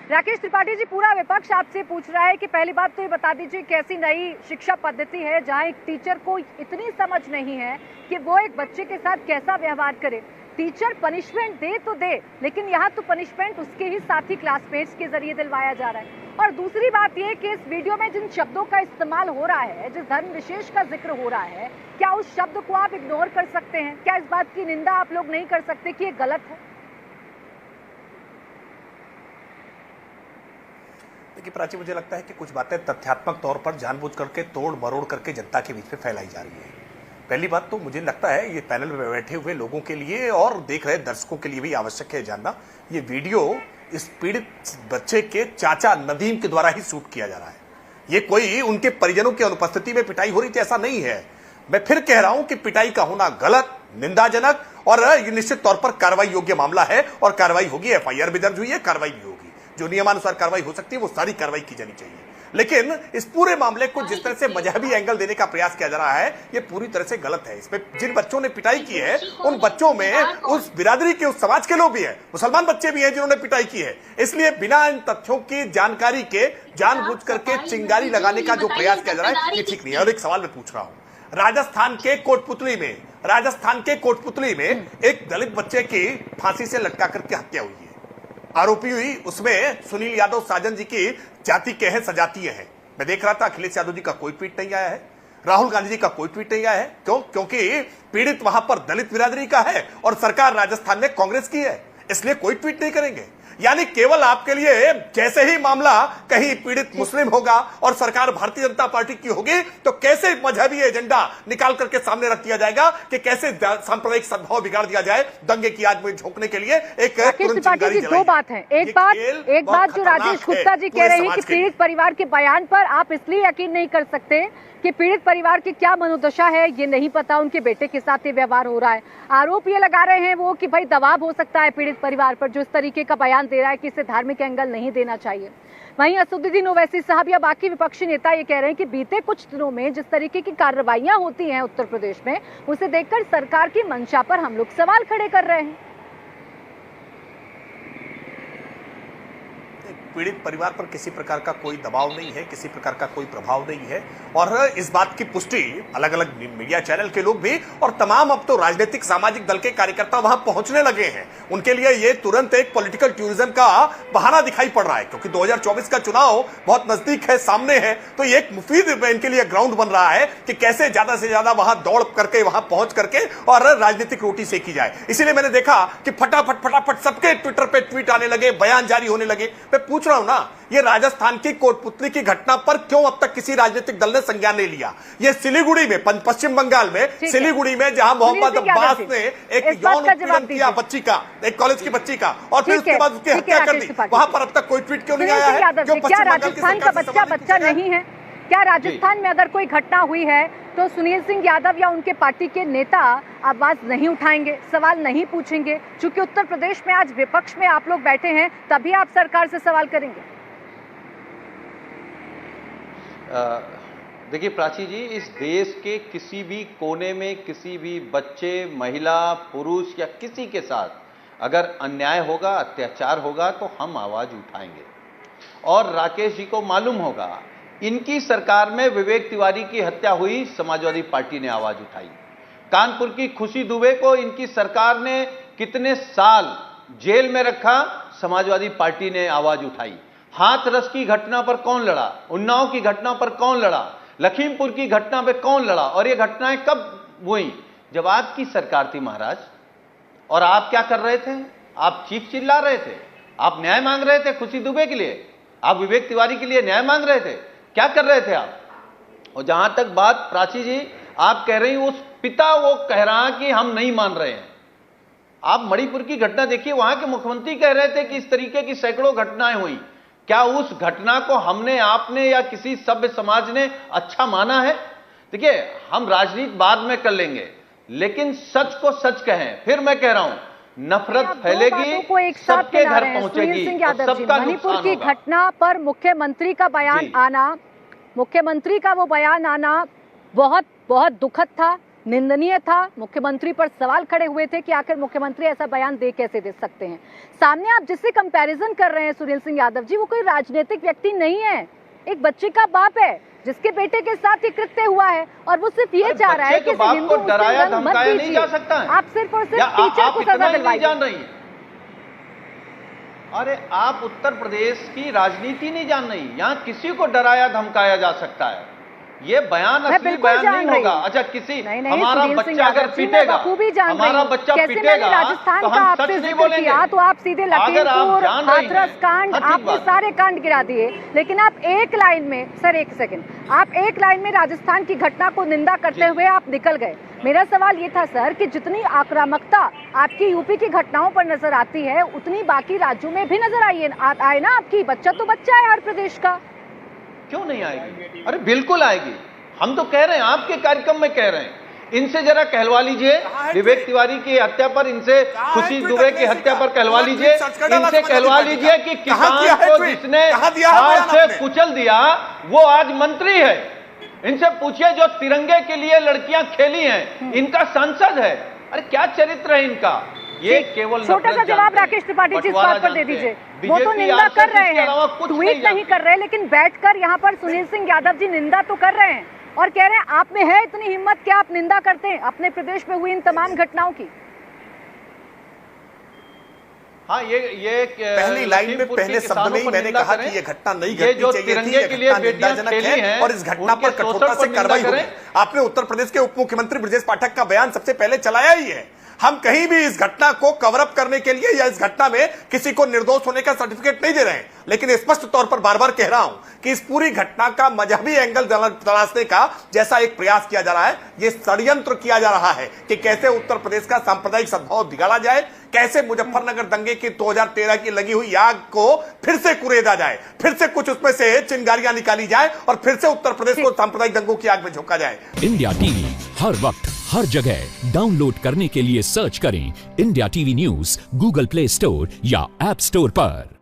राकेश त्रिपाठी जी, पूरा विपक्ष आपसे पूछ रहा है कि पहली बात तो ये बता दीजिए कैसी नई शिक्षा पद्धति है जहां एक टीचर को इतनी समझ नहीं है कि वो एक बच्चे के साथ कैसा व्यवहार करे। टीचर पनिशमेंट दे तो दे, लेकिन यहाँ तो पनिशमेंट उसके ही साथी क्लासमेट्स के जरिए दिलवाया जा रहा है। और दूसरी बात ये कि इस वीडियो में जिन शब्दों का इस्तेमाल हो रहा है, जिस धर्म विशेष का जिक्र हो रहा है, क्या उस शब्द को आप इग्नोर कर सकते हैं? क्या इस बात की निंदा आप लोग नहीं कर सकते कि ये गलत है? देखिए प्राची, मुझे लगता है कि कुछ बातें तथ्यात्मक तौर पर जानबूझ करके तोड़ मरोड़ करके जनता के बीच में फैलाई जा रही है। पहली बात तो मुझे लगता है ये पैनल में बैठे हुए लोगों के लिए और देख रहे दर्शकों के लिए भी आवश्यक है जानना, ये वीडियो इस पीड़ित बच्चे के चाचा नदीम के द्वारा ही शूट किया जा रहा है। ये कोई उनके परिजनों की अनुपस्थिति में पिटाई हो रही थी, ऐसा नहीं है। मैं फिर कह रहा हूं कि पिटाई का होना गलत, निंदाजनक और ये निश्चित तौर पर कार्रवाई योग्य मामला है और कार्रवाई होगी। एफआईआर भी दर्ज हुई है, कार्रवाई भी होगी। जो नियमानुसार कार्रवाई हो सकती है वो सारी कार्रवाई की जानी चाहिए। लेकिन इस पूरे मामले को जिस तरह से मजहबी एंगल देने का प्रयास किया जा रहा है, ये पूरी तरह से गलत है। इसमें जिन बच्चों ने पिटाई की है उन बच्चों में उस बिरादरी के, उस समाज के लोग भी हैं, मुसलमान बच्चे भी हैं जिन्होंने पिटाई की है। इसलिए बिना इन तथ्यों की जानकारी के जानबूझ करके चिंगारी लगाने का जो प्रयास किया जा रहा है, ये ठीक नहीं है। और एक सवाल मैं पूछ रहा हूं, राजस्थान के कोटपुतली में एक दलित बच्चे की फांसी से लटका करके हत्या हुई है। आरोपी हुई उसमें सुनील यादव साजन जी की जाति के हैं, सजातीय हैं। मैं देख रहा था अखिलेश यादव जी का कोई ट्वीट नहीं आया है, राहुल गांधी जी का कोई ट्वीट नहीं आया है। क्यों? क्योंकि पीड़ित वहां पर दलित बिरादरी का है और सरकार राजस्थान में कांग्रेस की है, इसलिए कोई ट्वीट नहीं करेंगे। यानी केवल आपके लिए जैसे ही मामला कहीं पीड़ित मुस्लिम होगा और सरकार भारतीय जनता पार्टी की होगी तो कैसे मजहबी एजेंडा निकाल करके सामने रख दिया जाएगा कि कैसे सांप्रदायिक सद्भाव बिगाड़ दिया जाए दंगे की आग में झोंकने के लिए। एक दो बात है। एक बात जो राजेश गुप्ता जी कह रहे हैं कि पीड़ित परिवार के बयान पर आप इसलिए यकीन नहीं कर सकते कि पीड़ित परिवार की क्या मनोदशा है, ये नहीं पता उनके बेटे के साथ ये व्यवहार हो रहा है। आरोप ये लगा रहे हैं वो कि भाई दबाव हो सकता है पीड़ित परिवार पर, जो इस तरीके का बयान दे रहा है कि इसे धार्मिक एंगल नहीं देना चाहिए। वहीं असदुद्दीन ओवैसी साहब या बाकी विपक्षी नेता ये कह रहे हैं कि बीते कुछ दिनों में जिस तरीके की कार्रवाइयां होती हैं उत्तर प्रदेश में, उसे देखकर सरकार की मंशा पर हम लोग सवाल खड़े कर रहे हैं। पीड़ित परिवार पर किसी प्रकार का कोई दबाव नहीं है, किसी प्रकार का कोई प्रभाव नहीं है। और इस बात की पुष्टि अलग अलग मीडिया चैनल के लोग भी और तमाम अब तो राजनीतिक सामाजिक दल के कार्यकर्ता वहां पहुंचने लगे हैं। उनके लिए ये तुरंत एक पॉलिटिकल टूरिज्म का बहाना दिखाई पड़ रहा है, क्योंकि 2024 का चुनाव बहुत नजदीक है, सामने है। तो ये एक मुफीद इनके लिए ग्राउंड बन रहा है कि कैसे ज्यादा से ज्यादा वहां दौड़ करके, वहां पहुंच करके और राजनीतिक रोटी सेकी जाए। इसीलिए मैंने देखा कि फटाफट सबके ट्विटर पे ट्वीट आने लगे, बयान जारी होने लगे। मैं पूछ रहा हूं ना, ये राजस्थान की कोटपुतली की घटना पर क्यों अब तक किसी राजनीतिक दल ने संज्ञान नहीं लिया? ये सिलीगुड़ी में, पश्चिम बंगाल में सिलीगुड़ी में, जहां मोहम्मद अब्बास ने एक यौन उत्पीड़न किया बच्ची का, एक कॉलेज की बच्ची का, और फिर उसके बाद उसकी हत्या कर दी, वहां पर अब तक कोई ट्वीट क्यों नहीं आया है? क्या राजस्थान का बच्चा नहीं है? क्या राजस्थान में अगर कोई घटना हुई है तो सुनील सिंह यादव या उनके पार्टी के नेता आवाज नहीं उठाएंगे, सवाल नहीं पूछेंगे? चूंकि उत्तर प्रदेश में आज विपक्ष में आप लोग बैठे हैं, तभी आप सरकार से सवाल करेंगे। देखिए प्राची जी, इस देश के किसी भी कोने में किसी भी बच्चे, महिला, पुरुष या किसी के साथ अगर अन्याय होगा, अत्याचार होगा तो हम आवाज उठाएंगे। और राकेश जी को मालूम होगा, इनकी सरकार में विवेक तिवारी की हत्या हुई, समाजवादी पार्टी ने आवाज उठाई। कानपुर की खुशी दुबे को इनकी सरकार ने कितने साल जेल में रखा, समाजवादी पार्टी ने आवाज उठाई। हाथरस की घटना पर कौन लड़ा? उन्नाव की घटना पर कौन लड़ा? लखीमपुर की घटना पर कौन लड़ा? और ये घटनाएं कब हुई? जब आपकी सरकार थी महाराज। और आप क्या कर रहे थे? आप चीख चिल्ला रहे थे, आप न्याय मांग रहे थे खुशी दुबे के लिए, आप विवेक तिवारी के लिए न्याय मांग रहे थे। क्या कर रहे थे आप? और जहां तक बात प्राची जी आप कह रही, उस पिता वो कह रहा कि हम नहीं मान रहे हैं। आप मणिपुर की घटना देखिए, वहां के मुख्यमंत्री कह रहे थे कि इस तरीके की सैकड़ों घटनाएं हुई। क्या उस घटना को हमने, आपने या किसी सभ्य समाज ने अच्छा माना है? देखिए, हम राजनीति बाद में कर लेंगे, लेकिन सच को सच कहें। फिर मैं कह रहा हूं, नफरत फैलेगी, सबके घर पहुंचेगी, सबका मणिपुर की घटना पर मुख्यमंत्री का बयान आना, मुख्यमंत्री का वो बयान आना बहुत बहुत दुखद था। निंदनीय था। मुख्यमंत्री पर सवाल खड़े हुए थे कि आखिर मुख्यमंत्री ऐसा बयान कैसे दे सकते हैं। सामने आप जिससे कंपैरिजन कर रहे हैं सुनील सिंह यादव जी, वो कोई राजनीतिक व्यक्ति नहीं है, एक बच्चे का बाप है जिसके बेटे के साथ ये कृत्य हुआ है, और वो सिर्फ ये चाह रहा है कि हिंदू डराया धमकाया नहीं जा सकता है। आप सिर्फ और सिर्फ टीचर को सजा दिलवाइए। अरे आप उत्तर प्रदेश की राजनीति नहीं जान रही, यहाँ किसी को डराया धमकाया जा सकता है, ये बयान असली बयान नहीं होगा। अच्छा किसी हमारा बच्चा अगर पीटेगा, हमारा बच्चा पीटेगा राजस्थान तो का हम आपसे सच नहीं जिक्र बोलेंगे। किया तो आप सीधे लखीमपुर, हाथरस कांड, आपने सारे कांड गिरा दिए, लेकिन आप एक लाइन में, सर एक सेकंड, आप एक लाइन में राजस्थान की घटना को निंदा करते हुए आप निकल गए। मेरा सवाल ये था सर कि जितनी आक्रामकता आपकी यूपी की घटनाओं पर नजर आती है, उतनी बाकी राज्यों में भी नजर आए ना आपकी। बच्चा तो बच्चा है हर प्रदेश का। क्यों नहीं आएगी? अरे बिल्कुल आएगी, हम तो कह रहे हैं, आपके कार्यक्रम में कह रहे हैं। इनसे जरा कहलवा लीजिए विवेक तिवारी की हत्या पर, इनसे खुशी दुबे की हत्या पर कहलवा लीजिए, इनसे कहलवा लीजिए कि किसान को जिसने हाथ से कुचल दिया वो आज मंत्री है। इनसे पूछिए जो तिरंगे के लिए लड़कियां खेली हैं, इनका सांसद है। अरे क्या चरित्र है इनका? ये केवल छोटा सा जवाब राकेश त्रिपाठी जी इस बात पर दे दीजिए। वो तो निंदा कर रहे हैं, ट्वीट नहीं कर रहे, लेकिन बैठकर यहाँ पर सुनील सिंह यादव जी निंदा तो कर रहे हैं और कह रहे हैं आप में है इतनी हिम्मत कि आप निंदा करते हैं अपने प्रदेश में हुई इन तमाम घटनाओं की। हाँ, ये पहली लाइन में पहले शब्द में ही मैंने कहा कि ये घटना नहीं घटनी चाहिए थी, ये घटना निंदाजनक है और इस घटना पर कठोरता से कार्रवाई होगी। आपने उत्तर प्रदेश के उप मुख्यमंत्री ब्रजेश पाठक का बयान सबसे पहले चलाया ही है। हम कहीं भी इस घटना को कवर अप करने के लिए या इस घटना में किसी को निर्दोष होने का सर्टिफिकेट नहीं दे रहे हैं, लेकिन स्पष्ट तौर पर बार बार कह रहा हूं कि इस पूरी घटना का मजहबी एंगल तलाशने का जैसा एक प्रयास किया जा रहा है, यह षड्यंत्र किया जा रहा है कि कैसे उत्तर प्रदेश का सांप्रदायिक सद्भाव बिगाड़ा जाए, कैसे मुजफ्फरनगर दंगे की 2013 की लगी हुई आग को फिर से कुरेदा जाए, फिर से कुछ उसमें से चिंगारियां निकाली जाए और फिर से उत्तर प्रदेश को सांप्रदायिक दंगों की आग में झोंका जाए। इंडिया टीवी हर वक्त हर जगह डाउनलोड करने के लिए सर्च करें India TV news Google play store या ऐप स्टोर पर।